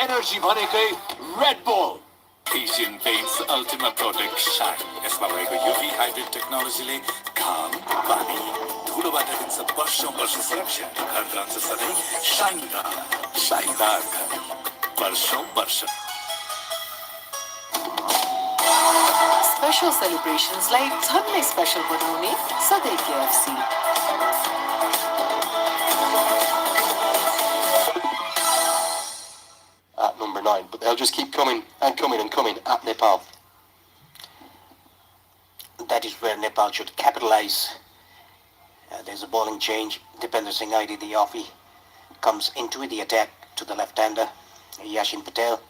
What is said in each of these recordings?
energy भनेकै Red Bull. Asian Paints Ultima Protect Shine. यसमा भएको UV hybrid टेक्नोलोजीले घाम, पानी, धुलोबाट दिन्छ वर्षौं वर्ष सुरक्षा। घर रहन्छ सधैँ शाइनदार घर वर्षौं वर्ष। Special celebrations like झन्नै special बनाउने सधैँ KFC. At number 9, but they'll just keep coming and coming and coming at Nepal. That is where Nepal should capitalize. There's a bowling change. Dipender Singh Aidi, the offie, comes into the attack to the left-hander, Yashin Patel.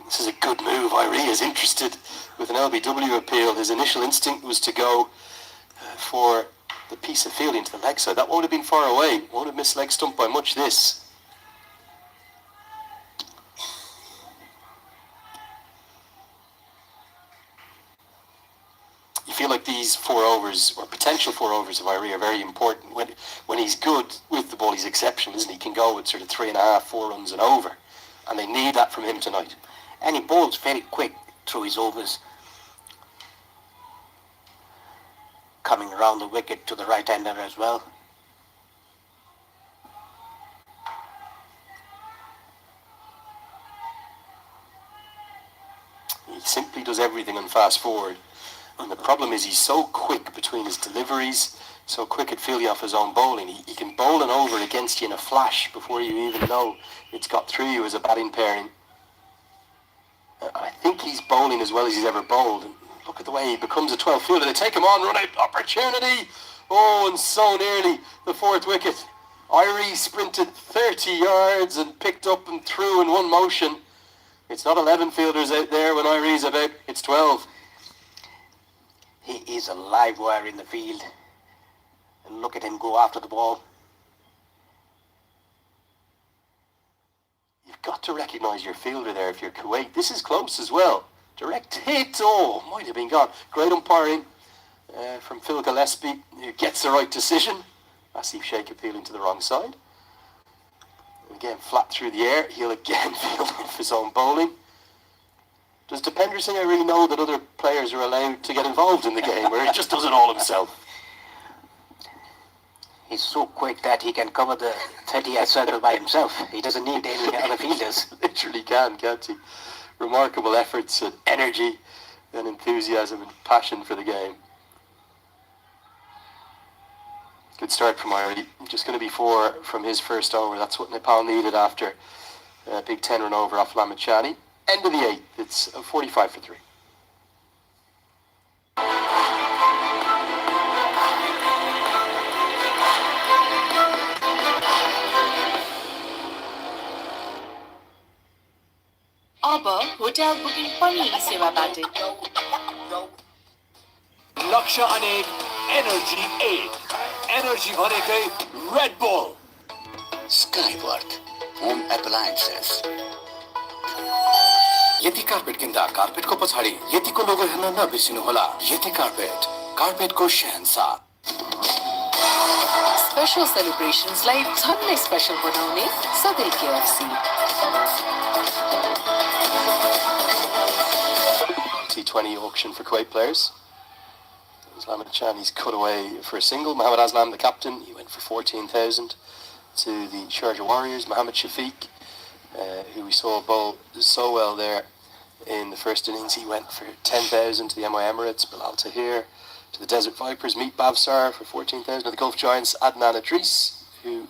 This is a good move. Irie is interested with an LBW appeal. His initial instinct was to go for the piece of fielding to the leg side. That won't have been far away. Won't have missed leg stump by much, this. You feel like these 4 overs, or potential 4 overs of Irie, are very important. When he's good with the ball, he's exceptional, isn't he? He can go with sort of 3.5, 4 runs and over. And they need that from him tonight. And he bowls very quick through his overs. Coming around the wicket to the right-hander as well. He simply does everything on fast forward. And the problem is he's so quick between his deliveries, so quick at fielding off his own bowling. He can bowl an over against you in a flash before you even know it's got through you as a batting pairing. I think he's bowling as well as he's ever bowled. And look at the way he becomes a 12th fielder. They take him on, run out, opportunity. Oh, and so nearly the 4th wicket. Irie sprinted 30 yards and picked up and through in one motion. It's not 11 fielders out there when Irie's about, it's 12. He is a live wire in the field. And look at him go after the ball. You've got to recognise your fielder there if you're Kuwait. This is close as well. Direct hit. Oh, might have been gone. Great umpiring from Phil Gillespie. He gets the right decision. Massive shake appealing to the wrong side. Again, flat through the air. He'll again field off his own bowling. Does Dipender Singh really know that other players are allowed to get involved in the game, where he just does it all himself? He's so quick that he can cover the 30-yard circle by himself. He doesn't need any other fielders. Literally can't he? Remarkable efforts and energy and enthusiasm and passion for the game. Good start from Irie. Just going to be 4 from his first over. That's what Nepal needed after a big 10-run over off Lamichhane. End of the 8th. It's 45 for 3. अब hotel booking पनि सेवाबाट लक्ष्य अनेक energy 8 energy भनेकै Red Bull. Skyworth Home Appliances. यति carpet किन्दा कार्पेटको पछाडि यतिको लोगो हेर्न नबिर्सिनु होला. यति कार्पेटको शहंशाह. Special celebrations like झन्नै special बनाउने सधैँ KFC. T20 auction for Kuwait players. Lamichhane's cut away for a single. Mohammad Aslam, the captain, he went for 14,000 to the Sharjah Warriors. Mohammad Shafiq, who we saw bowl so well there in the first innings, he went for 10,000 to the MI Emirates. Bilal Tahir to the Desert Vipers. Meet Bavsar for 14,000 to the Gulf Giants. Adnan Idris, who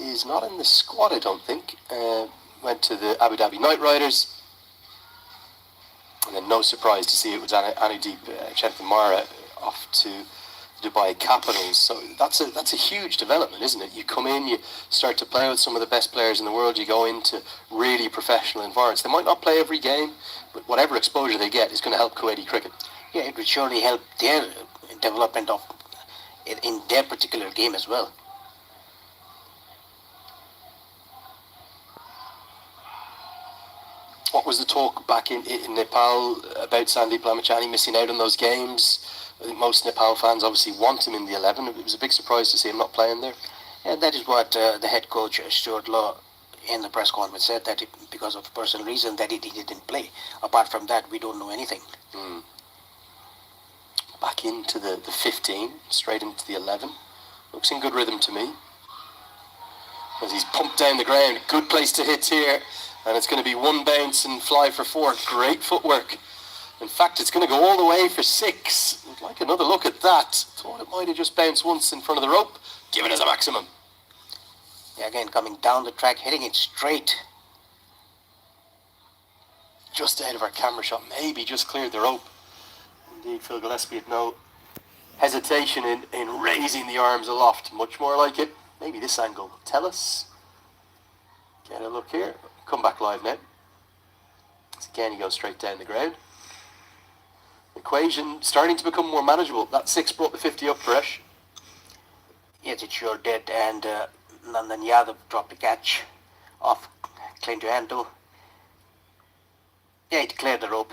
is not in the squad, I don't think, went to the Abu Dhabi Knight Riders. And then no surprise to see it was Anudeep Chethamara off to the Dubai Capitals. So that's a huge development, isn't it? You come in, you start to play with some of the best players in the world, you go into really professional environments. They might not play every game, but whatever exposure they get is going to help Kuwaiti cricket. Yeah, it will surely help their development of in their particular game as well. What was the talk back in Nepal about Sandeep Lamichhane missing out on those games? I think most Nepal fans obviously want him in the 11. It was a big surprise to see him not playing there. And that is what the head coach, Stuart Law, in the press conference said, that because of personal reason that he didn't play. Apart from that, we don't know anything. Back into the 15, straight into the 11. Looks in good rhythm to me. As he's pumped down the ground, good place to hit here. And it's going to be one bounce and fly for 4. Great footwork. In fact, it's going to go all the way for 6. I'd like another look at that. Thought it might have just bounced once in front of the rope. Give it as a maximum. Yeah, again, coming down the track, hitting it straight. Just ahead of our camera shot, maybe just cleared the rope. Indeed, Phil Gillespie had no hesitation in raising the arms aloft. Much more like it. Maybe this angle will tell us. Get a look here. Come back live now. So again, he goes straight down the ground. Equation starting to become more manageable. That 6 brought the 50 up fresh. Yes, it sure did. And Nandan Yadav dropped a catch off, clean to handle. Yeah, it cleared the rope.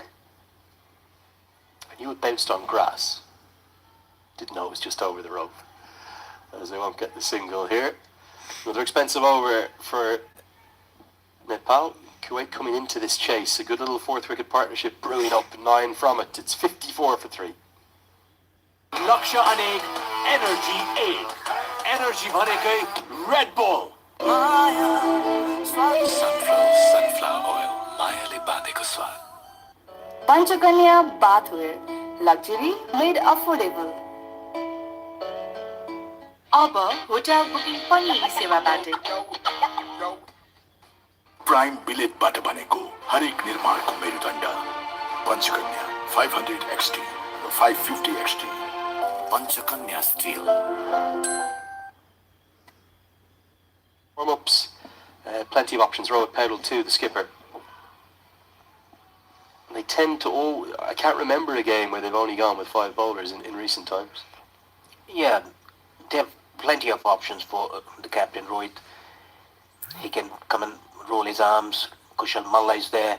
I knew it bounced on grass. Didn't know it was just over the rope. As they won't get the single here. Another expensive over for Nepal. Kuwait coming into this chase. A good little 4th wicket partnership brewing up. 9 from it. It's 54 for 3. Lamichhane, energy 8. Energy भनेकै Red Bull. Sunflower oil. मायाले बाँधेको स्वाद. Panchakanya bathwear. Luxury made affordable. अब hotel booking पनि सेवाबाट. Prime बिलेटबाट बनेको हरेक निर्माणको मेरुदण्ड. Panchakanya 500 XT, 550 XT. Panchakanya steel. Warm-ups. Plenty of options. Rohit Paudel too, the skipper. They tend to all... I can't remember a game where they've only gone with 5 bowlers in recent times. Yeah, they have plenty of options for the captain, Rohit. He can come and roll his arms. Kushal Malla is there.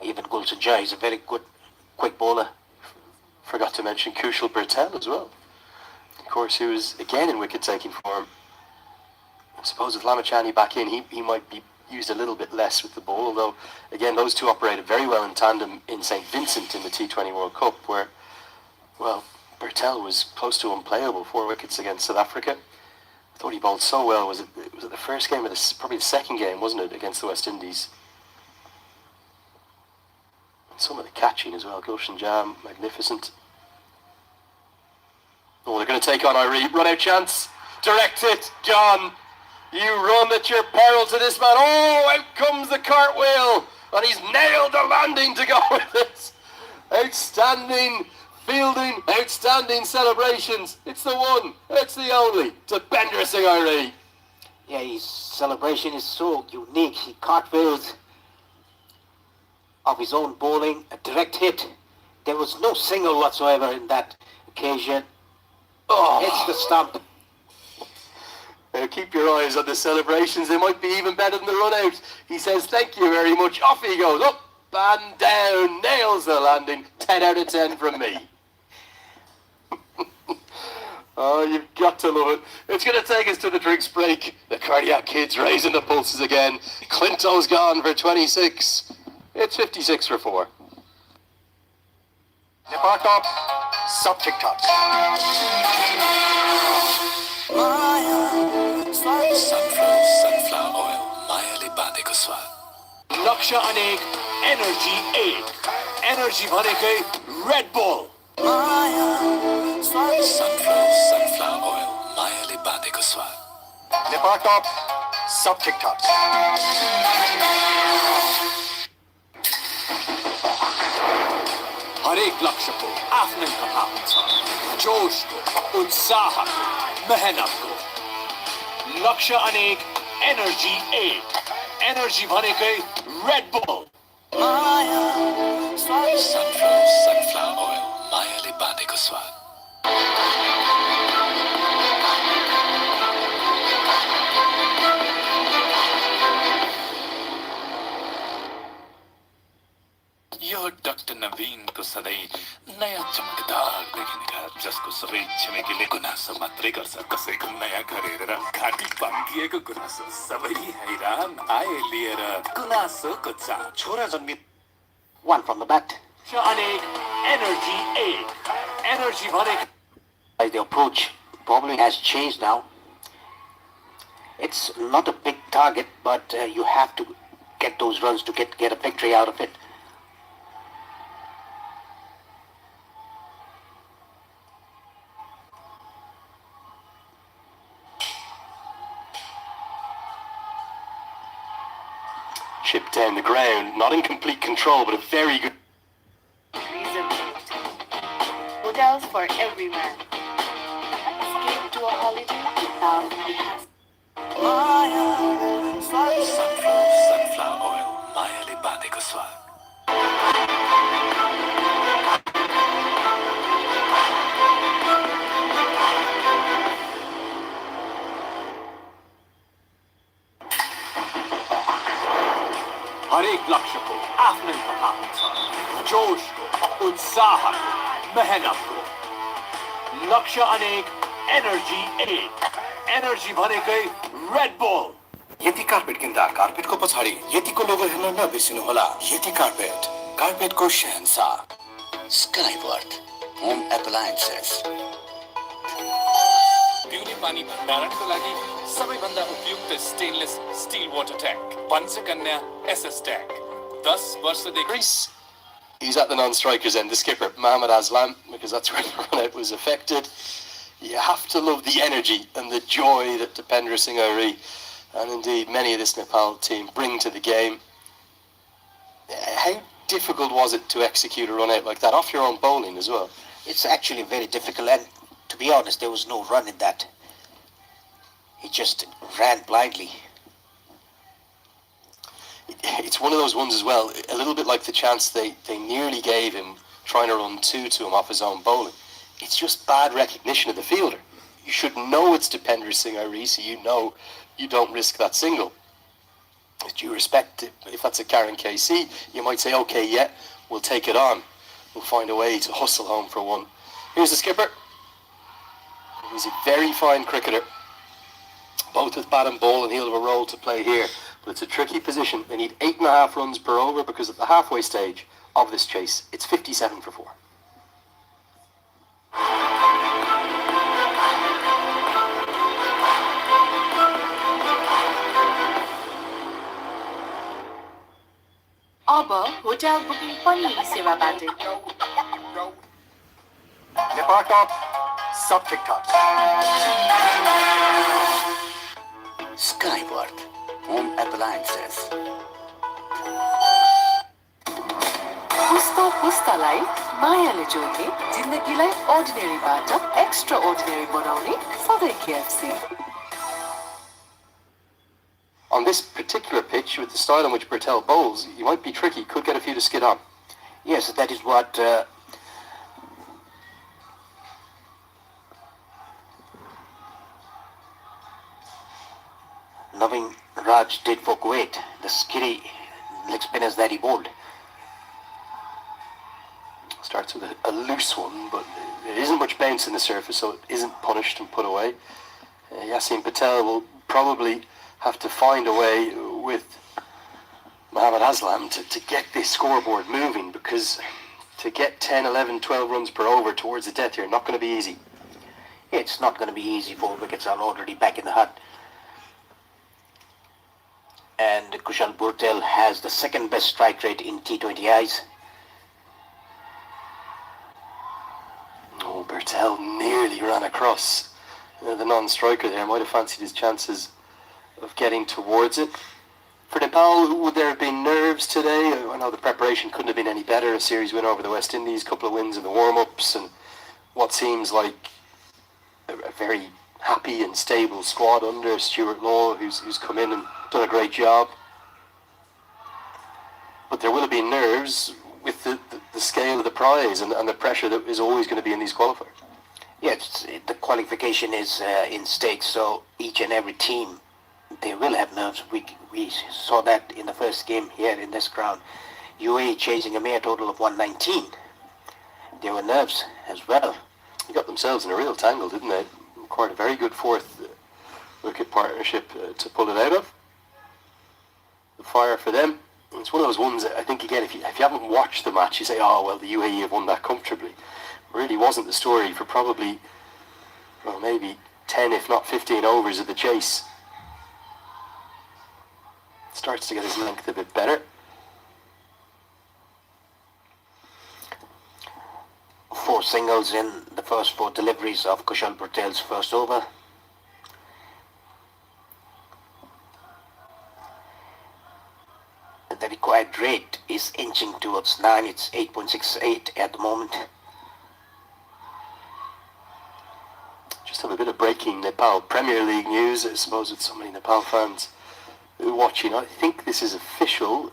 Even Gulshan Jai is a very good quick bowler. Forgot to mention Kushal Bertel as well. Of course, he was again in wicket-taking form. I suppose with Lamichhane back in, he might be used a little bit less with the ball, although, again, those two operated very well in tandem in St. Vincent in the T20 World Cup, where, well, Bertel was close to unplayable, 4 wickets against South Africa. I thought he bowled so well. Was it the first game, or probably the second game, wasn't it, against the West Indies? And some of the catching as well. Gulshan Jam, magnificent. Oh, they're going to take on Irie. Run out chance. Direct it, John. You run at your peril to this man. Oh, out comes the cartwheel. And he's nailed the landing to go with it. Outstanding fielding, outstanding celebrations. It's the one, it's the only. To Bender Singh Irie. Yeah, his celebration is so unique. He cartwheels of his own bowling, a direct hit. There was no single whatsoever in that occasion. Oh, hits the stump. Now keep your eyes on the celebrations. They might be even better than the run out. He says thank you very much. Off he goes. Up and down. Nails the landing. 10 out of 10 from me. Oh, you've got to love it. It's going to take us to the drinks break. The cardiac kids raising the pulses again. Clinto's gone for 26. It's 56 for 4. Nepal top, subject top. Sunflower oil. मायाले बाँधेको स्वाद. Lamichhane, energy 8. Energy भनेकै Red Bull. Sunflower oil. मायाले बाँधेको स्वाद. Nepal top, subject top. हरेक लक्ष्यको आफ्नै कहानी छ. जोशको, उत्साहको, मेहनतको. Lamichhane, energy 8. Energy भनेकै Red Bull. Sunflower oil. मायाले बाँधेको स्वाद. यो डाक्टर नवीन को सधैँ नयाँ चमकदार देखिने हाम्रै छिमेकीले गुनासो मात्रै गर्छ कसैको नयाँ घर हेरेर घाँटी भाङ्गिएको गुनासो सबै हैरान आए लिएर गुनासोको चाप छोरा जन्मित One from the bat. energy aid energy भनेको The approach probably has changed now. It's not a big target, but you have to get those runs to get a victory out of it. Chip down the ground, not in complete control, but a very good. Hotels for every man. Escape to a holiday without the hassle. sunflower oil मायाले बाँधेको स्वाद हरेक लक्ष्यको आफ्नै प्रभाव हुन्छ जोशको उत्साहको मेहनतको लक्ष्य अनेक energy एक energy भनेकै रेड बुल यति कार्पेट किन्दा कार्पेटको पछाडि यतिको लोगो हेर्न नबिर्सिनुहोला यति कार्पेट कार्पेटको शहंशाह स्काईवर्थ होम एप्लायन्सेस पिउने पानी भण्डारणको लागि सबैभन्दा उपयुक्त stainless steel water tank Panchakanya SS tank 10 वर्षदेखि Greece. He's at the non-strikers end, the skipper, Mohamed Aslam, because that's where the run-out was affected. You have to love the energy and the joy that Dipendra Singh Auri and indeed many of this Nepal team bring to the game. How difficult was it to execute a run-out like that, off your own bowling as well? It's actually very difficult, and to be honest, there was no run in that. He just ran blindly. It's one of those ones as well, a little bit like the chance they nearly gave him trying to run two to him off his own bowling. It's just bad recognition of the fielder. You should know it's Dipendra Singh Auri, so you know you don't risk that single. With due respect, if that's a Karen KC, you might say, okay, yeah, we'll take it on. We'll find a way to hustle home for one. Here's the skipper. He's a very fine cricketer. Both with bat and ball, and he'll have a role to play here. But it's a tricky position. They need 8.5 runs per over because at the halfway stage of this chase, it's 57 for 4. अब hotel booking पनि यी सेवाबाट Nepal top, sub TikTok. Skyworth Home Appliances पुस्तो पुस्तालाई मायाले जोड्ने जिन्दगीलाई अर्डिनेरीबाट extra ordinary बनाउने सधैँ KFC. On this particular pitch, with the style in which Bertel bowls, you might be tricky, could get a few to skid on. Yes, that is what Navin Raj did for Kuwait, the skitty leg spinners that he bowled. Starts with a loose one, but there isn't much bounce in the surface, so it isn't punished and put away. Yasin Patel will probably have to find a way with Mohamed Aslam to get this scoreboard moving, because to get 10, 11, 12 runs per over towards the death here, not going to be easy. It's not going to be easy. 4 wickets are already back in the hut. And Kushal Burtel has the second best strike rate in T20 eyes. Oh, Bertel nearly ran across the non-striker there. Might have fancied his chances of getting towards it. For Nepal, would there have been nerves today? I know the preparation couldn't have been any better. A series win over the West Indies, couple of wins in the warm-ups, and what seems like a very happy and stable squad under Stuart Law, who's come in and done a great job. But there will have been nerves with the scale of the prize and the pressure that is always going to be in these qualifiers. Yes, the qualification is in stakes, so each and every team, they will have nerves. We saw that in the first game here in this ground. UAE chasing a mere total of 119. There were nerves as well. They got themselves in a real tangle, didn't they? Quite a very good fourth wicket partnership to pull it out of. The fire for them. It's one of those ones that I think, again, if you haven't watched the match, you say, oh, well, the UAE have won that comfortably. It really wasn't the story for probably, well, maybe 10, if not 15 overs of the chase. It starts to get his length a bit better. 4 singles in the first 4 deliveries of Kushal Patel's first over. The required rate is inching towards 9. It's 8.68 at the moment. Just have a bit of breaking Nepal Premier League news. I suppose it's so many Nepal fans watching. I think this is official.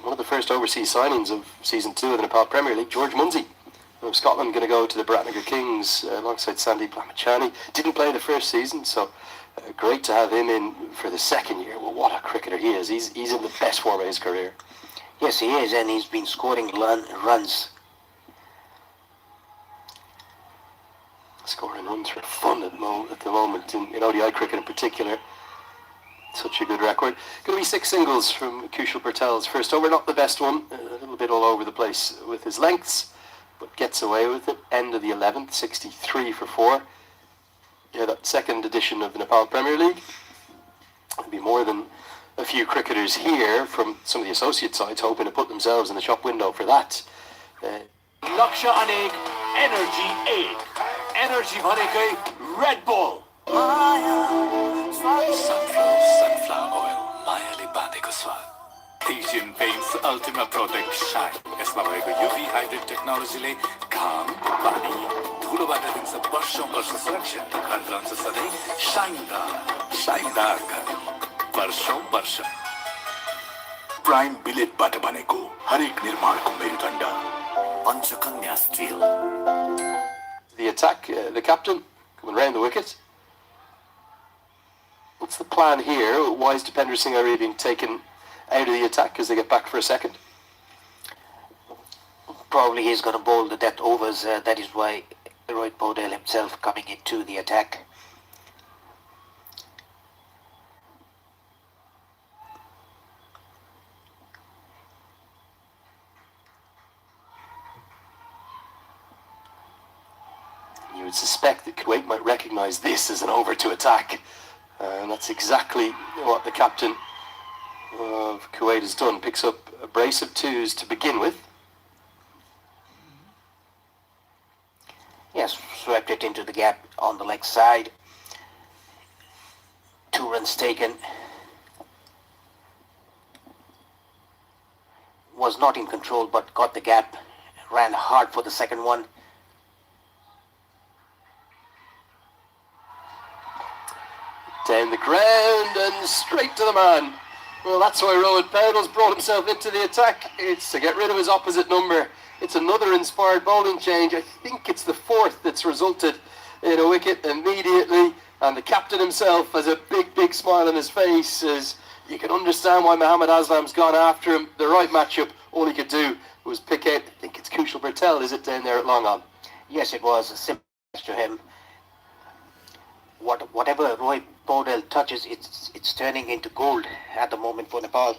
One of the first overseas signings of Season 2 of the Nepal Premier League, George Munsey of Scotland, going to go to the Biratnagar Kings alongside Sandeep Lamichhane. Didn't play the first season, so great to have him in for the second year. Well, what a cricketer he is. He's in the best form of his career. Yes, he is, and he's been scoring runs. Scoring runs for fun at the moment, in ODI cricket in particular. Such a good record. Going to be 6 singles from Kushal Patel's first over. Not the best one, a little bit all over the place with his lengths, but gets away with it. End of the 11th, 63 for 4. Yeah, that second edition of the Nepal Premier League. There'll be more than a few cricketers here from some of the associate sides hoping to put themselves in the shop window for that. Laksha Anek, Energy 8. Energy भनेकै Red Bull. Sunflower oil, मायाले बाँधेको स्वाद. Asian Paints Ultima Protect Shine. यसमा भएको UV hybrid टेक्नोलोजीले घाम, पानी, धुलोबाट दिन्छ वर्षौं वर्ष सुरक्षा. घर रहन्छ सधैँ शाइनदार घर. वर्षौं वर्ष. प्राइम बिलेटबाट बनेको हरेक निर्माणको मेरुदण्ड. Panchakanya steel. The attack, the captain coming round the wicket. What's the plan here? Why is Dipender Singh already being taken out of the attack as they get back for a second? Probably he's going to bowl the death overs. That is why Rohit Patel himself coming into the attack. You would suspect that Kuwait might recognise this as an over to attack. And that's exactly what the captain of Kuwait has done. Picks up a brace of 2s to begin with. Yes, swept it into the gap on the leg side. 2 runs taken. Was not in control but got the gap. Ran hard for the second one. Down the ground and straight to the man. Well, that's why Rohit Patel's brought himself into the attack. It's to get rid of his opposite number. It's another inspired bowling change. I think it's the 4th that's resulted in a wicket immediately. And the captain himself has a big, big smile on his face as you can understand why Mohammad Aslam's gone after him. The right matchup, all he could do was pick out, I think it's Kushal Patel, is it, down there at long on? Yes, it was a simple to him. Whatever Rohit Patel touches, it's turning into gold at the moment for Nepal.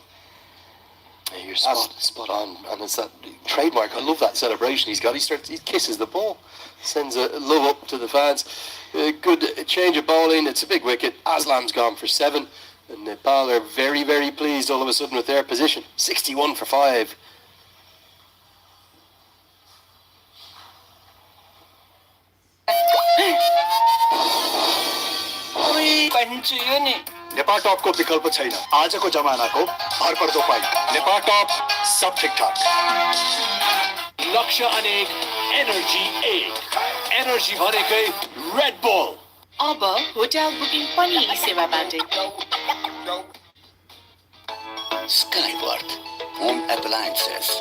Yeah, you're spot on, and it's that trademark. I love that celebration he's got. He kisses the ball, sends a love up to the fans. Good change of bowling. It's a big wicket. Aslam's gone for 7, and Nepal are very, very pleased all of a sudden with their position. 61 for 5. Nepal टपको विकल्प छैन. आजको जमानाको भरपर्दो पाइ. नेपाल टप सब ठिकठाक. Laksha Anek, Energy 8. Energy भनेकै Red Bull. अब hotel booking पनि यी सेवाबाटै. Skyworth Home Appliances.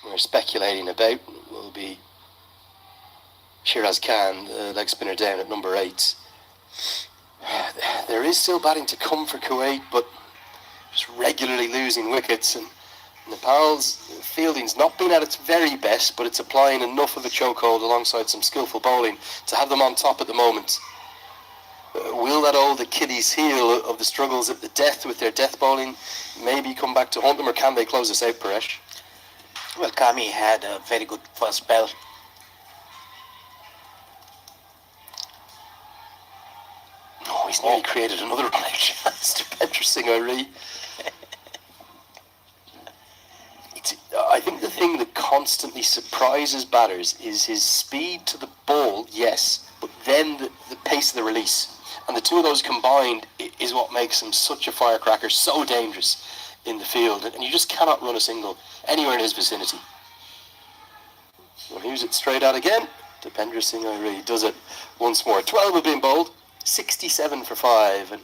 We're speculating about will be Shiraz Khan, the leg spinner, down at number 8. There is still batting to come for Kuwait, but just regularly losing wickets, and Nepal's fielding's not been at its very best, but it's applying enough of a chokehold alongside some skillful bowling to have them on top at the moment. Will that old Achilles heel of the struggles at the death with their death bowling maybe come back to haunt them, or can they close this out, Paresh? Well, Kami had a very good first spell. Oh, he's nearly created another play chance to Dipendra Singh Airi. I think the thing that constantly surprises batters is his speed to the ball, yes, but then the pace of the release. And the two of those combined is what makes him such a firecracker, so dangerous in the field. And you just cannot run a single anywhere in his vicinity. Well, here's it straight out again. Dipendra Singh Airi does it once more. 12 have been bowled, 67 for 5. And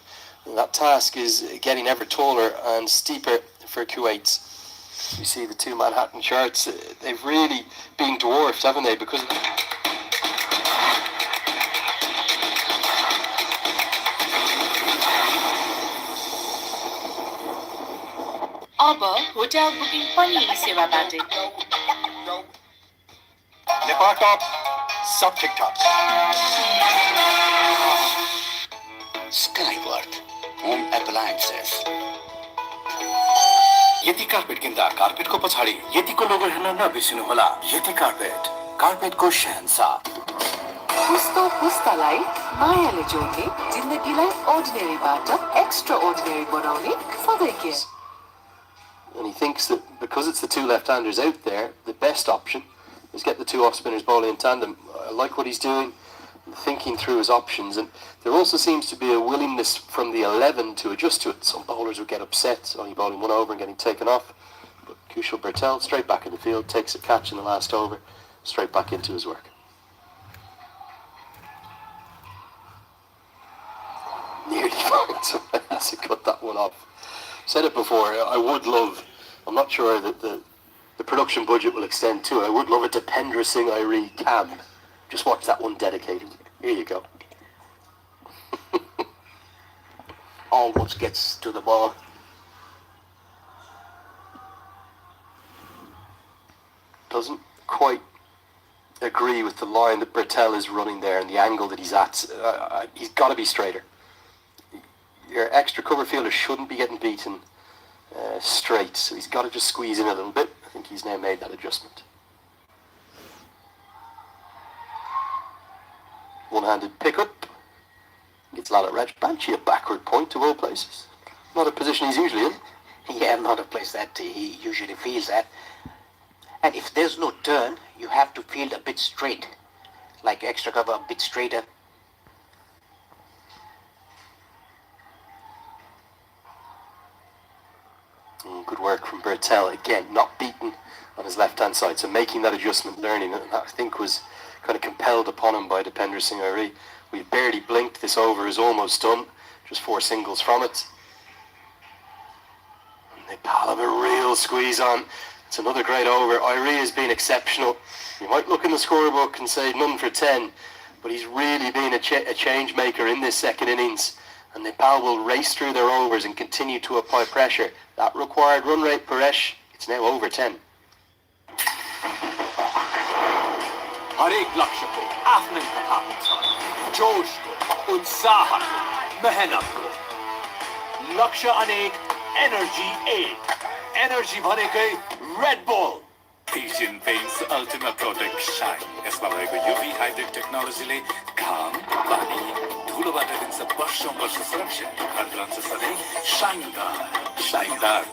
that task is getting ever taller and steeper for Kuwait. You see the two Manhattan charts, they've really been dwarfed, haven't they? Because of अब hotel booking पनि यी सेवाबाटै नेपाल टप सब ठीक ठाक Skyworth Home Appliances. यति carpet किन्दा कार्पेटको पछाडि यतिको लोगो हेर्न नबिर्सिनुहोला। यति कार्पेट, कार्पेटको शहंशाह। पुस्तो पुस्तालाई मायाले जोड्ने, जिन्दगीलाई अर्डिनेरीबाट एक्स्ट्रा अर्डिनेरी बनाउने सधैँ। And he thinks that because it's the two left-handers out there, the best option is get the two off-spinners bowling in tandem. I like what he's doing, thinking through his options, and there also seems to be a willingness from the 11 to adjust to it. Some bowlers would get upset, only bowling one over and getting taken off, but Kushal Bertel straight back in the field, takes a catch in the last over, straight back into his work. Nearly finds a way to cut that one off. Said it before, I would love, I'm not sure that the production budget will extend to it, I would love a Dipendra Singh Airi cam. Just watch that one dedicated. Here you go. Almost gets to the ball. Doesn't quite agree with the line that Bertel is running there and the angle that he's at. He's got to be straighter. Your extra cover fielder shouldn't be getting beaten straight, so he's got to just squeeze in a little bit. I think he's now made that adjustment. One-handed pick-up. Gets Lalit Rajbanshi a backward point to all places. Not a position he's usually in. Yeah, not a place that he usually fields at. And if there's no turn, you have to field a bit straight. Like extra cover a bit straighter. Good work from Bertel. Again, not beaten on his left-hand side. So making that adjustment, learning, and that I think was kind of compelled upon him by Dipendra Singh Airi. We've barely blinked. This over is almost done. Just 4 singles from it. And Nepal have a real squeeze on. It's another great over. Airi has been exceptional. You might look in the scorebook and say none for 10, but he's really been a change maker in this second innings. And Nepal will race through their overs and continue to apply pressure. That required run rate, Paresh, it's now over 10. हरेक लक्ष्यको आफ्नै कथा हुन्छ जोशको उत्साहको मेहनतको लक्ष्य अनेक energy एक energy भनेकै red Bull Asian Paints Ultima Protect Shine. यसमा भएको UV हाइब्रिड टेक्नोलोजीले घाम, पानी, धुलोबाट दिन्छ वर्षौं वर्ष सुरक्षा। घर रहन्छ सधैँ शाइनदार।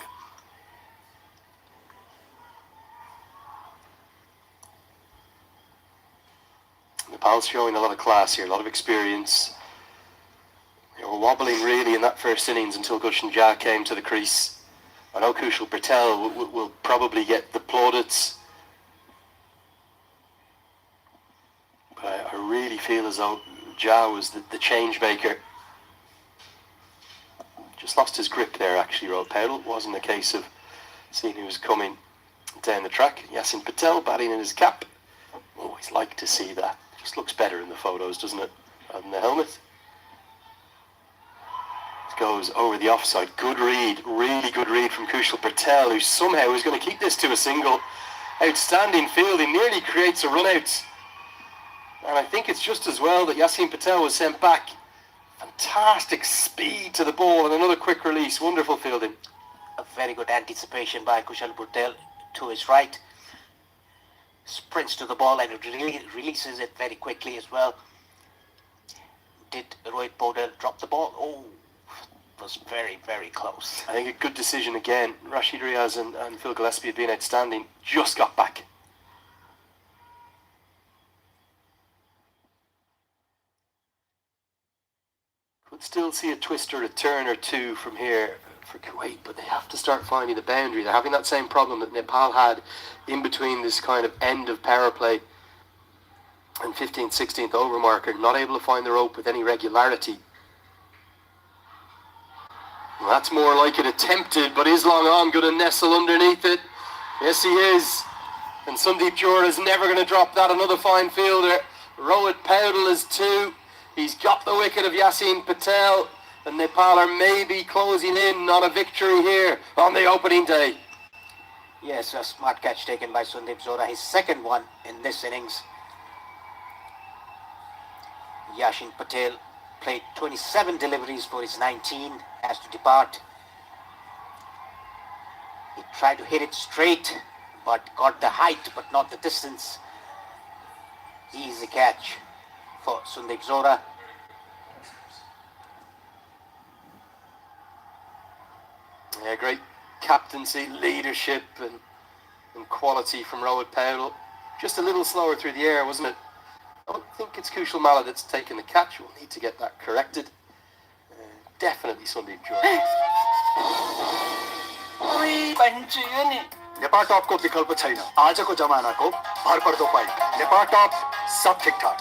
Nepal's showing a lot of class here, a lot of experience. They were wobbling really in that first innings until Gushan Jha came to the crease. I know Kushal Bertel will probably get the plaudits, but I really feel as though Jha was the change maker. Just lost his grip there actually, wrote Powell. It wasn't a case of seeing who was coming down the track. Yasin Patel batting in his cap. Always like to see that. Just looks better in the photos, doesn't it, rather than the helmet. He's goes over the offside. Good read, really good read from Kushal Patel, who somehow is going to keep this to a single. Outstanding fielding, nearly creates a run out. And I think it's just as well that Yasin Patel was sent back. Fantastic speed to the ball and another quick release. Wonderful fielding. A very good anticipation by Kushal Patel to his right. Sprints to the ball and releases it very quickly as well. Did Rohit Paudel drop the ball? Oh, it was very, very close. I think a good decision again. Rashid Riaz and Phil Gillespie had been outstanding. Just got back. Could still see a twist or a turn or two from here for Kuwait, but they have to start finding the boundary. They're having that same problem that Nepal had in between this kind of end of power play and 15th, 16th over marker, not able to find the rope with any regularity. Well, that's more like it attempted, but is long on going to nestle underneath it? Yes, he is. And Sandeep Jura is never going to drop that. Another fine fielder. Rohit Paudel is 2. He's got the wicket of Yasin Patel, and Nepal are maybe closing in on a victory here on the opening day. Yes, a smart catch taken by Sandeep Jura, his second one in this innings. Yasin Patel played 27 deliveries for his 19, has to depart. He tried to hit it straight, but got the height, but not the distance. Easy catch for Sandeep Jura. Yeah, great captaincy, leadership and quality from Rohit Paudel. Just a little slower through the air, wasn't it? I don't think it's Kushal Malla that's taken the catch. We'll need to get that corrected. Definitely Sandeep Jura. Nepal टपको विकल्प छैन आजको जमानाको भरपर्दो pipe Nepal टप सब ठिकठाक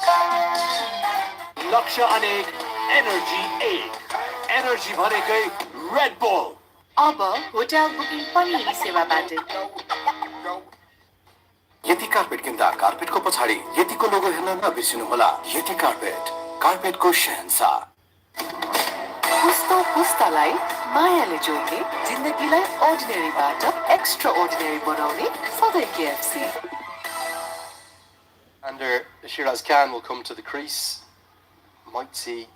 लक्ष्य अनेक energy 8 energy भरेकै red बल अब होटल बुकिङ पनि सेवाबाट यति कार्पेट किन्दा कार्पेटको पछाडि यतिको लोगो हेर्न नबिर्सिनुहोला। यति कार्पेट, कार्पेटको शहंशाह। पुस्तो पुस्तालाई मायाले जोड्ने, जिन्दगीलाई अर्डिनेरीबाट एक्स्ट्रा अर्डिनेरी बनाउने सधैँ KFC। Under Shiraz Khan will come to the crease. Might see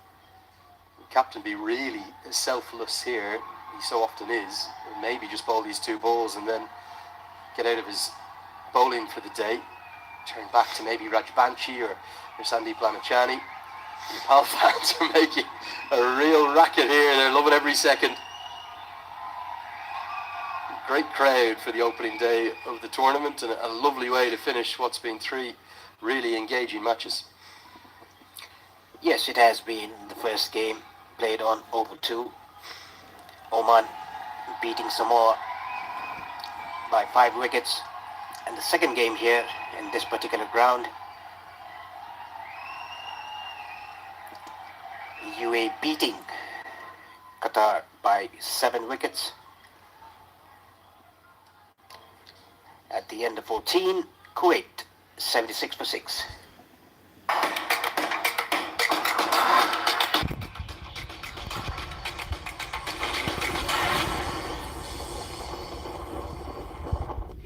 the captain be really selfless here. He so often is. Maybe just bowl these 2 balls and then get out of his bowling for the day. Turn back to maybe Rajbanshi or Sandeep Lamichhane. Nepal fans are making a real racket here. They're loving every second. Great crowd for the opening day of the tournament and a lovely way to finish what's been 3 really engaging matches. Yes, it has been the first game played on over 2. Oman beating Samoa by 5 wickets. And the second game here in this particular ground, UAE beating Qatar by 7 wickets. At the end of 14, Kuwait 76 for 6.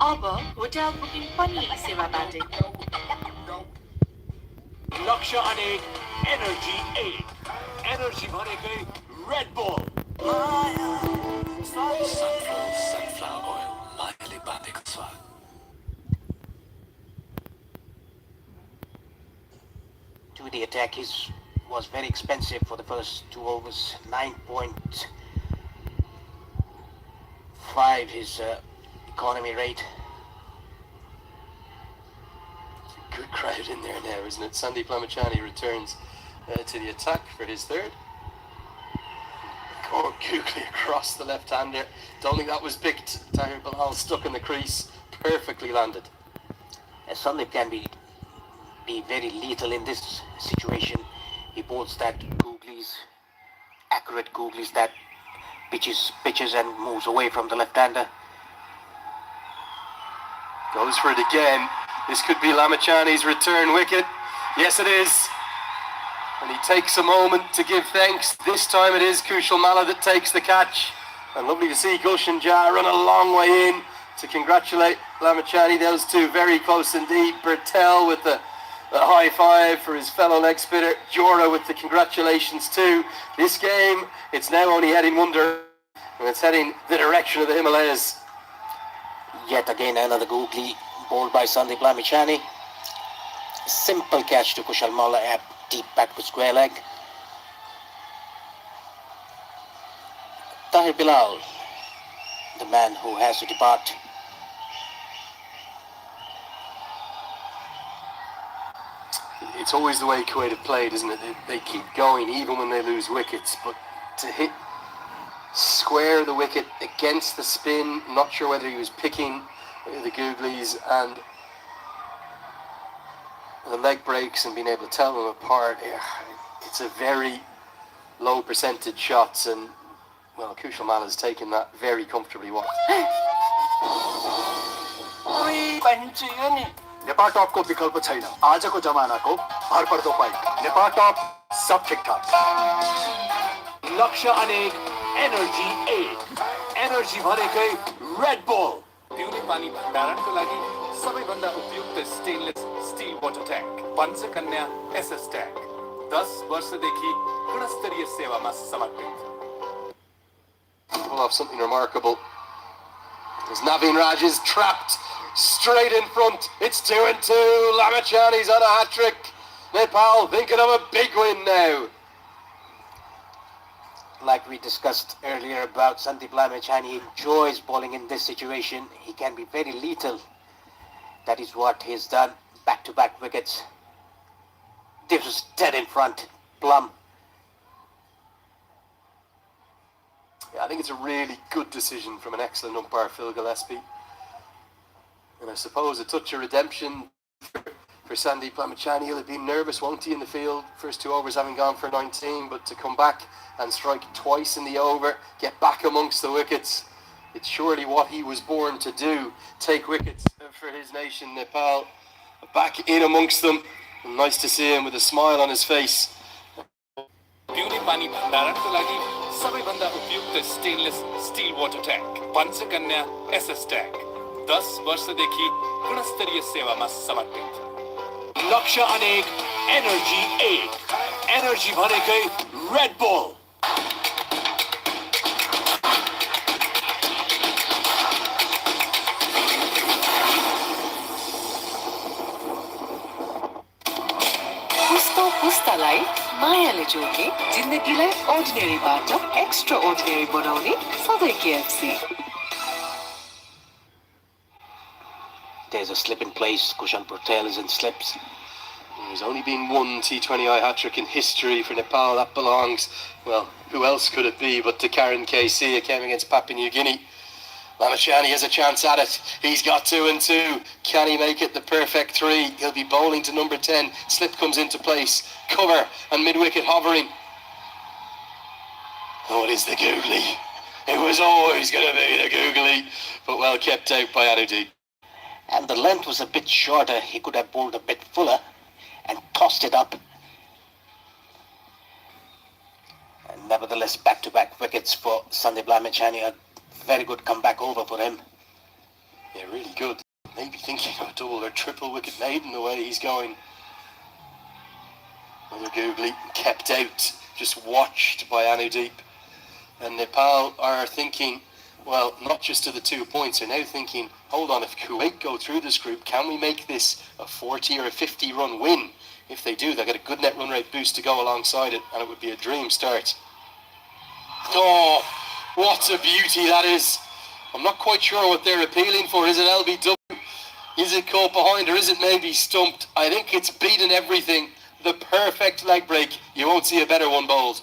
अब hotel booking पनि सेवाबाट लक्ष्य अनेक energy 8 energy भरेकै red बल sunflower oil मायाले बाँधेको स्वाद। To the attack was very expensive for the first 2 overs. 9.5 his economy rate. Good crowd in there now, isn't it? Sandeep Lamichhane returns to the attack for his 3rd. Oh, googly across the left-hander. Don't think that was picked. Tahir Bilal stuck in the crease. Perfectly landed. Sandeep can be very lethal in this situation. He bowls that googlies, accurate googlies that pitches and moves away from the left-hander. Goes for it again. This could be Lamichhane's return wicket. Yes, it is. And And he takes a moment to give thanks. This time it is Kushal Malla that takes the catch. And lovely to see Gulshan Jha run a long way in to congratulate Lamichhane. Those two very close indeed. Bertel with the high five for his fellow leg spinner. Jora with the congratulations too. This game, it's now only heading one direction, and it's heading the direction of the Himalayas. Yet again another googly bowled by Sandeep Lamichhane. Simple catch to Kushal Malla at deep back to square leg. Tahir Bilal, the man who has to depart. It's always the way Kuwait have played, isn't it? They keep going even when they lose wickets, but to hit square the wicket against the spin, not sure whether he was picking the googlies and the leg breaks and being able to tell them apart. It's a very low percentage shots, and well, Kushal Malla has taken that very comfortably. Nepal टपको विकल्प छैन आजको जमानाको भरपर्दो pipe Nepal टप सब ठिकठाक लक्ष्य अनेक energy 8 energy भरेकै Red Bull पिउने पानी भण्डारणको लागि सबैभन्दा उपयुक्त stainless steel water tank Panchakanya SS tank 10 वर्षदेखि गुणस्तरीय सेवामा समर्पित. We'll have something remarkable. As Naveen Raj is trapped straight in front. It's 2-2. Lamichhane's on a hat-trick. Nepal thinking of a big win now. Like we discussed earlier about Sandeep Lamichhane, he enjoys bowling in this situation. He can be very lethal. That is what he's done. Back-to-back wickets. This was dead in front. Plum. Yeah, I think it's a really good decision from an excellent umpire, Phil Gillespie. And I suppose a touch of redemption for Sandeep Lamichhane. He'll have been nervous, won't he, in the field? First 2 overs having gone for 19, but to come back and strike twice in the over, get back amongst the wickets, it's surely what he was born to do. Take wickets for his nation, Nepal. Back in amongst them. And nice to see him with a smile on his face. पिउने पानी भण्डारणको लागि सबैभन्दा उपयुक्त stainless steel water tank Panchakanya SS tank 10 वर्षदेखि गुणस्तरीय सेवामा समर्पित. लक्ष्य अनेक एनर्जी 8 एनर्जी भरेकै रेड बुल पुस्तालाई मायाले जोड्ने जिन्दगीलाई अर्डिनेरीबाट एक्स्ट्रा अर्डिनेरी बनाउने सधैँ KFC. There's a slip in place. Kushan Patel is in slips. There's only been one T20I hat-trick in history for Nepal. That belongs, well, who else could it be but to Karen KC? It came against Papua New Guinea. Lamichhane has a chance at it. He's got 2-2. Can he make it the perfect 3? He'll be bowling to number 10. Slip comes into place. Cover and mid-wicket hovering. Oh, it is the googly. It was always going to be the googly, but well kept out by Anudeep. And the length was a bit shorter. He could have bowled a bit fuller and tossed it up. And nevertheless, back-to-back wickets for Sandeep Lamichhane. A very good comeback over for him. Yeah, really good. Maybe thinking of a double or triple wicket maiden the way he's going. Another googly kept out, just watched by Anudeep. And Nepal are thinking, well, not just to the 2 points, they're now thinking, hold on, if Kuwait go through this group, can we make this a 40 or a 50 run win? If they do, they'll get a good net run rate boost to go alongside it, and it would be a dream start. Oh, what a beauty that is. I'm not quite sure what they're appealing for. Is it LBW? Is it caught behind, or is it maybe stumped? I think it's beaten everything. The perfect leg break. You won't see a better one bowled.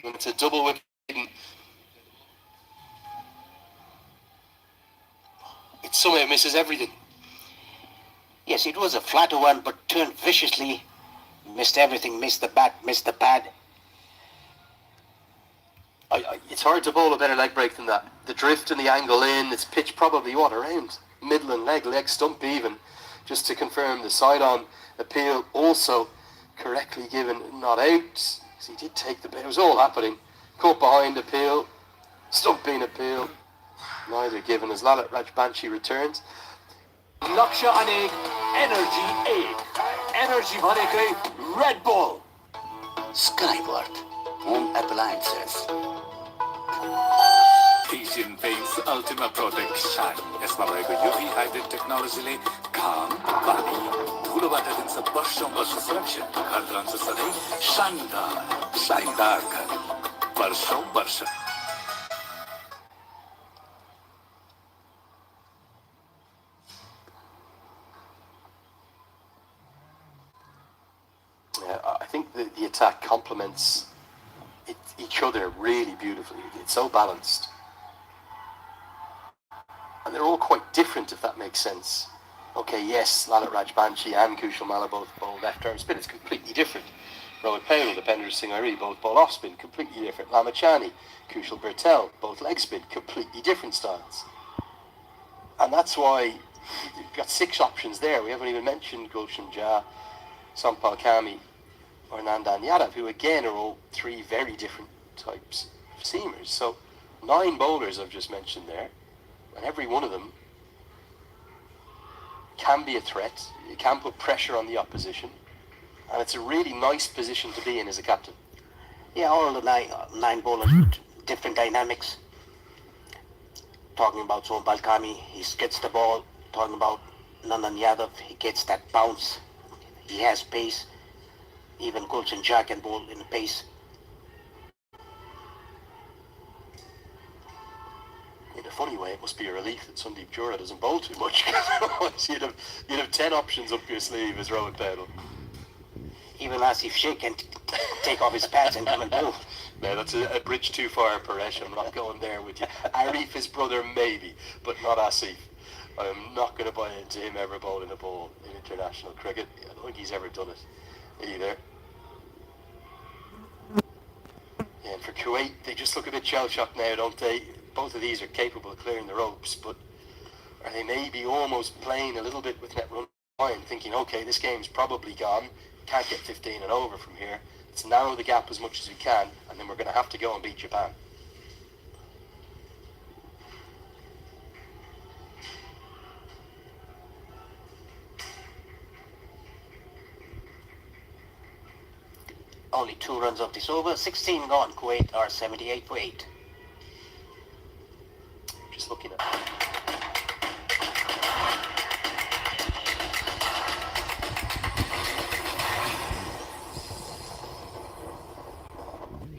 When it's a double wicket, it somehow misses everything. Yes, it was a flatter one, but turned viciously. Missed everything, missed the bat, missed the pad. It's hard to bowl a better leg break than that. The drift and the angle in, it's pitched probably, what, around middle and leg stump even, just to confirm the side-on appeal. Also, correctly given, not out. He did take the... It was all happening. Caught behind appeal. Stumping appeal. Neither given as Lalit Rajbanshi returns. Lamichhane Energy 8 Energy भनेकै Red Bull Skyworth Home Appliances. Asian Paints Ultima Protect Shine. यसमा भएको UV hybrid टेक्नोलोजीले घाम, पानी, धुलोबाट दिन्छ वर्षौं वर्ष सुरक्षा। घर रहन्छ सधैँ शानदार घर वर्षौं वर्ष। I think the attack complements each other really beautifully. It's so balanced. And they're all quite different, if that makes sense. Okay, yes, Lalit Rajbanshi and Kushal Malla both bowl left-arm spin. It's completely different. Rohit Patel, Dipender Singh both bowl off-spin, completely different. Lamichhane, Kushal Bertel, both leg-spin, completely different styles. And that's why you've got 6 options there. We haven't even mentioned Gulshan Jha, Sampal Kami, or Nandan Yadav, who again are all 3 very different types of seamers. So 9 bowlers I've just mentioned there, and every one of them can be a threat. You can put pressure on the opposition, and it's a really nice position to be in as a captain. Yeah, all the nine bowlers with different dynamics. Talking about Sompal Kami, he gets the ball. Talking about Nandan Yadav, he gets that bounce. He has pace. Even Gulshan Jha can bowl in the pace. In a funny way, it must be a relief that Sandeep Jura doesn't bowl too much. Otherwise you'd have 10 options up your sleeve as Rohit Patel. Even Asif Sheikh can take off his pads and come and bowl. No, that's a bridge too far, Paresh. I'm not going there with you. Arif, his brother, maybe, but not Asif. I am not going to buy into him ever bowling a ball in international cricket. I don't think he's ever done it either. Yeah, and for Kuwait, they just look a bit shell-shocked now, don't they? Both of these are capable of clearing the ropes, but are they maybe almost playing a little bit with net run line, thinking, okay, this game's probably gone, can't get 15 and over from here, let's narrow the gap as much as we can, and then we're going to have to go and beat Japan. Only 2 runs of this over, 16 gone. Kuwait are 78 for 8. Just looking at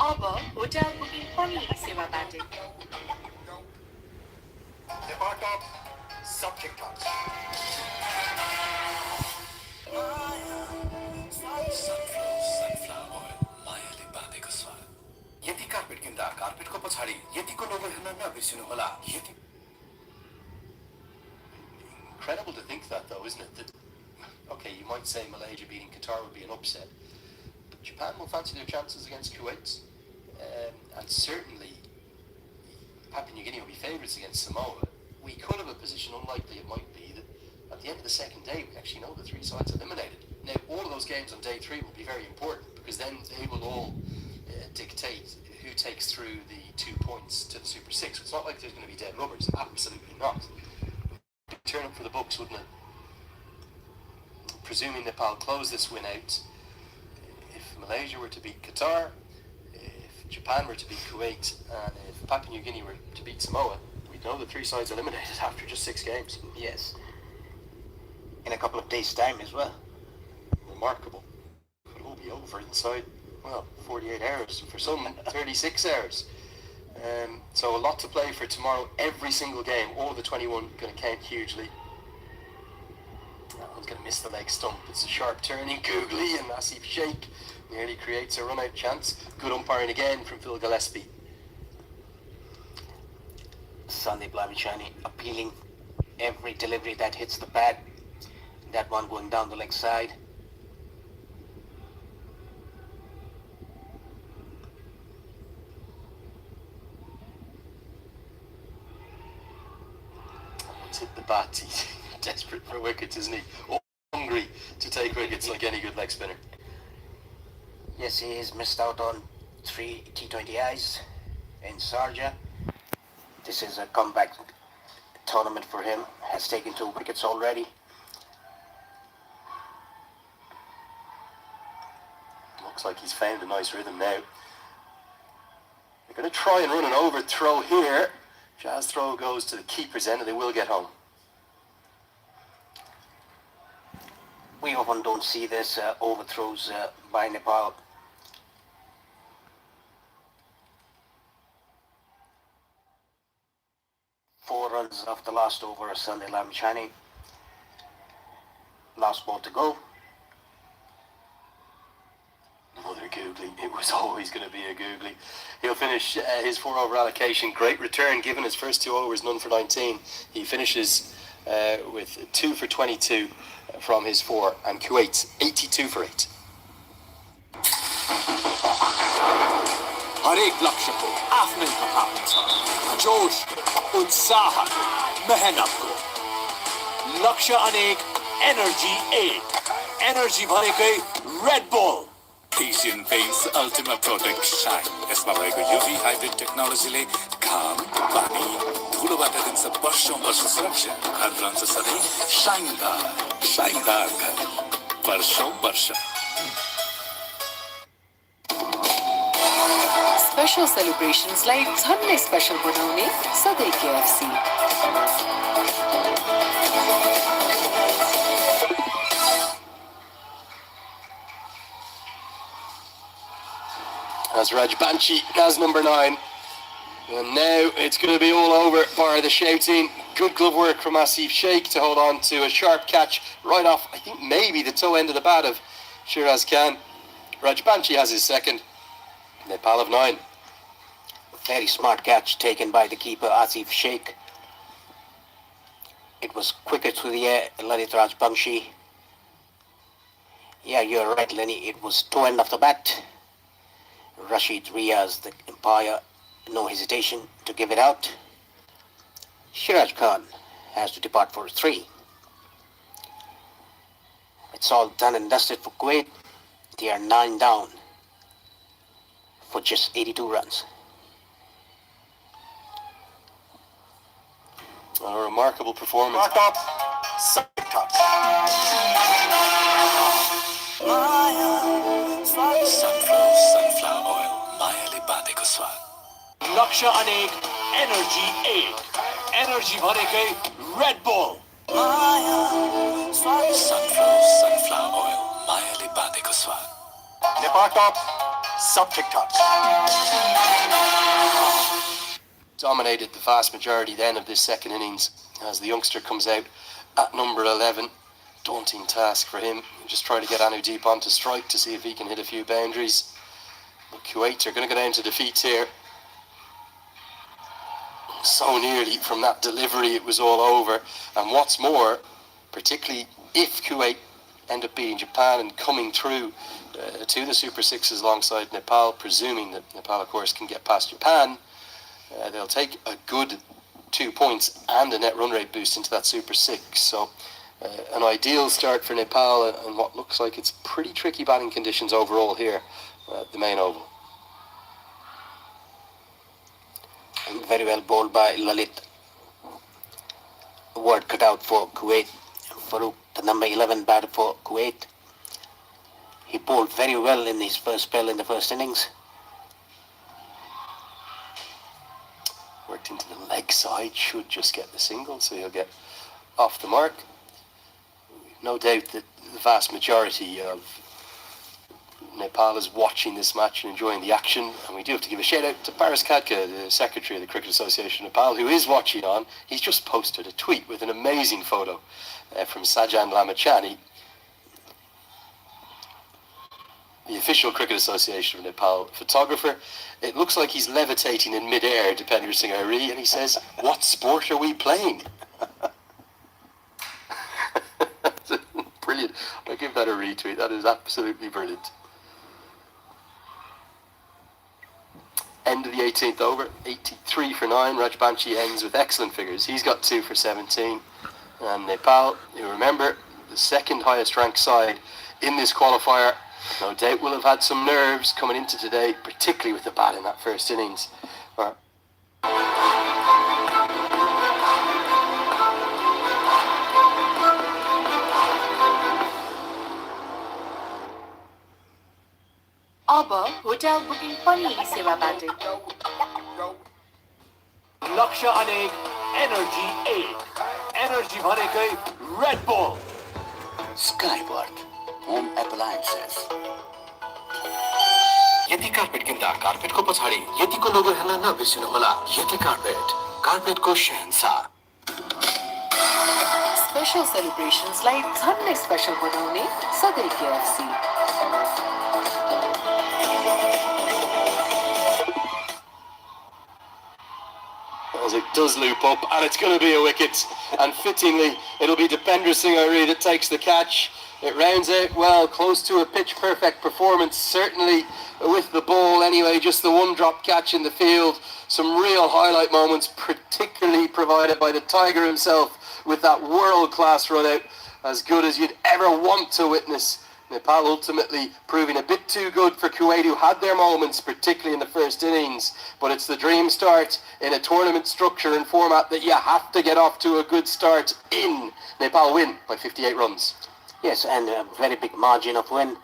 अब hotel booking पनि सेवाबाट Nepal top, subject top. Sunflower oil, मायाले बाँधेको स्वाद। यदि carpet किन्दा कार्पेटको पछाडि यतिको लोगो हेर्न नबिर्सिनु होला। Incredible to think that, though, isn't it? That, okay, you might say Malaysia beating Qatar would be an upset, but Japan will fancy their chances against Kuwait, and certainly Papua New Guinea will be favourites against Samoa. We could have a position, unlikely it might be, that at the end of the second day we actually know the 3 sides eliminated. Now, all of those games on day 3 will be very important, because then they will all dictate who takes through the 2 points to the Super 6. It's not like there's going to be dead rubbers, absolutely not. It'd turn up for the books, wouldn't it? Presuming Nepal close this win out, if Malaysia were to beat Qatar, if Japan were to beat Kuwait, and if Papua New Guinea were to beat Samoa, we'd know the 3 sides eliminated after just 6 games. Yes. In a couple of days' time as well. Remarkable. Could all be over inside, well, 48 hours, for some 36 hours. So a lot to play for tomorrow. Every single game, all of the 21 going to count hugely. That one's going to miss the leg stump. It's a sharp turning googly, and Asif Sheikh nearly creates a run-out chance. Good umpiring again from Phil Gillespie. Sandeep Lamichhane appealing every delivery that hits the pad. That one going down the leg side. Hit the bat. He's desperate for wickets, isn't he? Oh, hungry to take wickets like any good leg spinner. Yes, he has missed out on 3 T20Is in Sharjah. This is a comeback tournament for him. Has taken 2 wickets already. Looks like he's found a nice rhythm now. They're going to try and run an overthrow here. Jazz throw goes to the keeper's end and they will get home. We often don't see this overthrows by Nepal. Four runs off the last over, Sunday Lamichhane. Last ball to go. Another googly. It was always going to be a googly. He'll finish his 4 over allocation. Great return given his first 2 overs, none for 19. He finishes with 2 for 22 from his 4, and Kuwait's 82 for 8. हर एक लक्ष्य को आफ्नै पता हुन्छ जोश उत्साह मेहनत को लक्ष्य अनेक एनर्जी एक एनर्जी भरेकै Red Bull Asian Paints Ultimate Protect Shine. यसमा भएको UV हाइब्रिड टेक्नोलोजीले घाम, पानी, धुलोबाट दिन्छ वर्षौं वर्ष सुरक्षा। घर रहन्छ सधैँ शाइनदार घर, वर्षौं वर्ष। Special celebrations like झन्नै special बनाउने सधैँ KFC. That's Rajbanshi as number 9. And now it's going to be all over by the shouting. Good glove work from Asif Sheikh to hold on to a sharp catch right off, I think maybe the toe end of the bat of Shiraz Khan. Rajbanshi has his second. Nepal of 9. Very smart catch taken by the keeper Asif Sheikh. It was quicker through the air, Lalit Rajbanshi. Yeah, you're right, Lenny. It was toe end of the bat. Rashid Riaz, the umpire, no hesitation to give it out. Shiraz Khan has to depart for 3. It's all done and dusted for Kuwait. They are 9 down for just 82 runs. A remarkable performance. Sunflower oil, मायाले बाँधेको स्वाद। लक्ष्य अनेक energy एक energy भरेकै Red Bull Sunflower oil, मायाले बाँधेको स्वाद। Nepal top, sub TikTok. Dominated the vast majority then of this second innings as the youngster comes out at number 11. Daunting task for him. Just try to get Anu deep onto strike to see if he can hit a few boundaries. But Kuwait are going to go down to defeat here. So nearly from that delivery it was all over. And what's more, particularly if Kuwait end up beating Japan and coming through to the Super Sixes alongside Nepal, presuming that Nepal of course can get past Japan, they'll take a good 2 points and a net run rate boost into that Super Six. So an ideal start for Nepal and what looks like it's pretty tricky batting conditions overall here at the main oval. Very well bowled by Lalit. Word cut out for Kuwait. Farooq, the number 11 batter for Kuwait. He bowled very well in his first spell in the first innings. Worked into the leg side, should just get the single, so he'll get off the mark. No doubt that the vast majority of Nepal is watching this match and enjoying the action, and we do have to give a shout out to Paris Kadka, the Secretary of the Cricket Association of Nepal, who is watching on. He's just posted a tweet with an amazing photo from Sajan Lamichhane, the official Cricket Association of Nepal photographer. It looks like he's levitating in mid-air, Depender Singh Ari, and he says, "What sport are we playing?" Brilliant. I'll give that a retweet. That is absolutely brilliant. End of the 18th over, 83 for 9. Rajbanshi ends with excellent figures. He's got 2 for 17. And Nepal, you remember, the second highest ranked side in this qualifier, No doubt will have had some nerves coming into today, particularly with the bat in that first innings. अब hotel booking पनि सेवाबाट लक्ष्य अनेक energy 8 energy भरेकै red बल Skyward. Home appliances. यति carpet किन्दा कार्पेटको पछाडि यतिको लोगो हेर्न नबिर्सिनुहोला। यति कार्पेटको शहंशाह। स्पेशल सेलिब्रेशन्सलाई झन्नै स्पेशल बनाउने सधैँ KFC। As it does loop up, and it's going to be a wicket, and fittingly it'll be Dipender Singh that takes the catch. It rounds out well, close to a pitch perfect performance, certainly with the ball anyway, just the one drop catch in the field. Some real highlight moments, particularly provided by the Tiger himself with that world class run out, as good as you'd ever want to witness. Nepal ultimately proving a bit too good for Kuwait, who had their moments, particularly in the first innings. But it's the dream start in a tournament structure and format that you have to get off to a good start in. Nepal win by 58 runs. Yes, and a very big margin of win.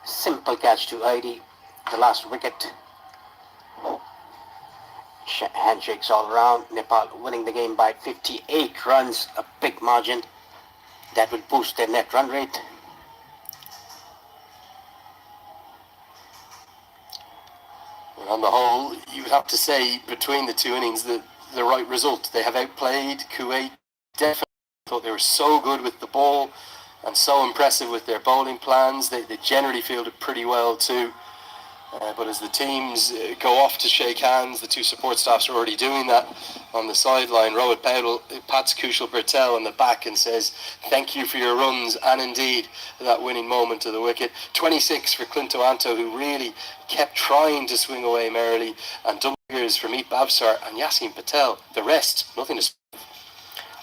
Simple catch to ID, the last wicket. Handshakes all around. Nepal winning the game by 58 runs, a big margin. That will boost their net run rate. On the whole, you would have to say between the two innings the right result. They have outplayed Kuwait. Definitely thought they were so good with the ball and so impressive with their bowling plans. They generally fielded pretty well too. But as the teams go off to shake hands, the two support staffs are already doing that on the sideline. Rohit Patel pats Kushal Patel on the back and says, thank you for your runs, and indeed that winning moment of the wicket. 26 for Clinto Anto, who really kept trying to swing away merrily, and double figures for Meet Babsar and Yasin Patel. The rest, nothing to...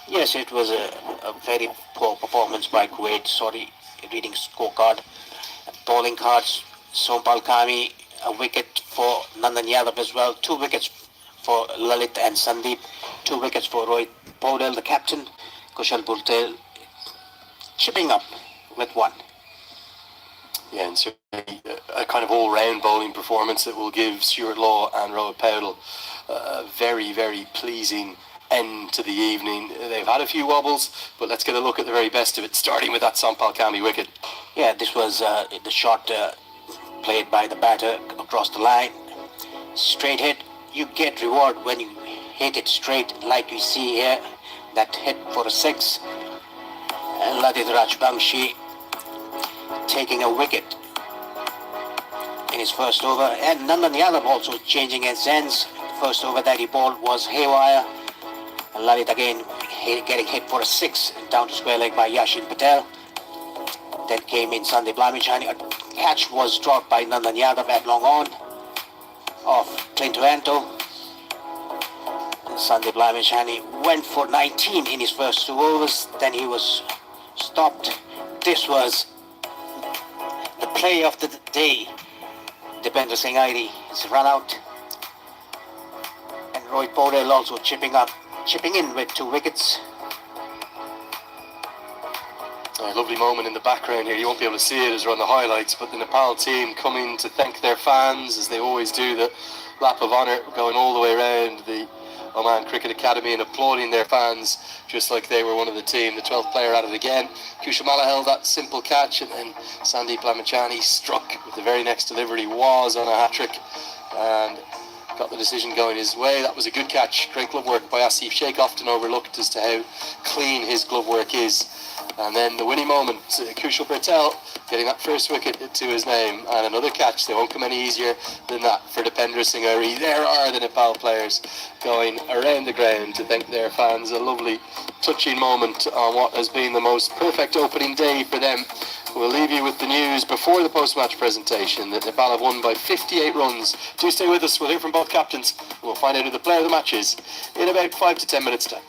Yes, it was a very poor performance by Kuwait. Sorry, reading scorecard. Bowling cards, Sompal Kami, a wicket for Nandan Yadav as well. 2 wickets for Lalit and Sandeep. 2 wickets for Rohit Paudel, the captain. Kushal Patel chipping up with 1. Yeah, and certainly a kind of all-round bowling performance that will give Stuart Law and Rohit Paudel a very, very pleasing end to the evening. They've had a few wobbles, but let's get a look at the very best of it, starting with that Sompal Kami wicket. Yeah, this was the shot played by the batter across the line. Straight hit. You get reward when you hit it straight, like you see here. That hit for a 6. And Ladit Rajbangshi taking a wicket in his first over. And Nandan Yadav also changing his ends. The first over that he bowled was haywire. And Lalit again getting hit for a 6 down to square leg by Yashin Patel. Then came in Sandeep Lamichhane. A catch was dropped by Nandan Yadav at long on of Clinto Anto. Sandeep Lamichhane went for 19 in his first 2 overs. Then he was stopped. This was the play of the day. Dipender Singh Airi is run out. And Rohit Paudel also chipping in with 2 wickets. A lovely moment in the background here. You won't be able to see it as we're on the highlights, but the Nepal team coming to thank their fans, as they always do, the lap of honour going all the way around the Oman Cricket Academy and applauding their fans just like they were one of the team. The 12th player at it again. Kushamala held that simple catch, and then Sandeep Lamichhane struck with the very next delivery, was on a hat-trick and got the decision going his way. That was a good catch. Great glove work by Asif Sheikh, often overlooked as to how clean his glove work is. And then the winning moment, Kushal Patel getting that first wicket to his name, and another catch. They won't come any easier than that for Dipender Singh Airi. There are the Nepal players going around the ground to thank their fans. A lovely, touching moment on what has been the most perfect opening day for them. We'll leave you with the news before the post-match presentation that Nepal have won by 58 runs. Do stay with us. We'll hear from both captains. We'll find out who the player of the match is in about 5 to 10 minutes' time.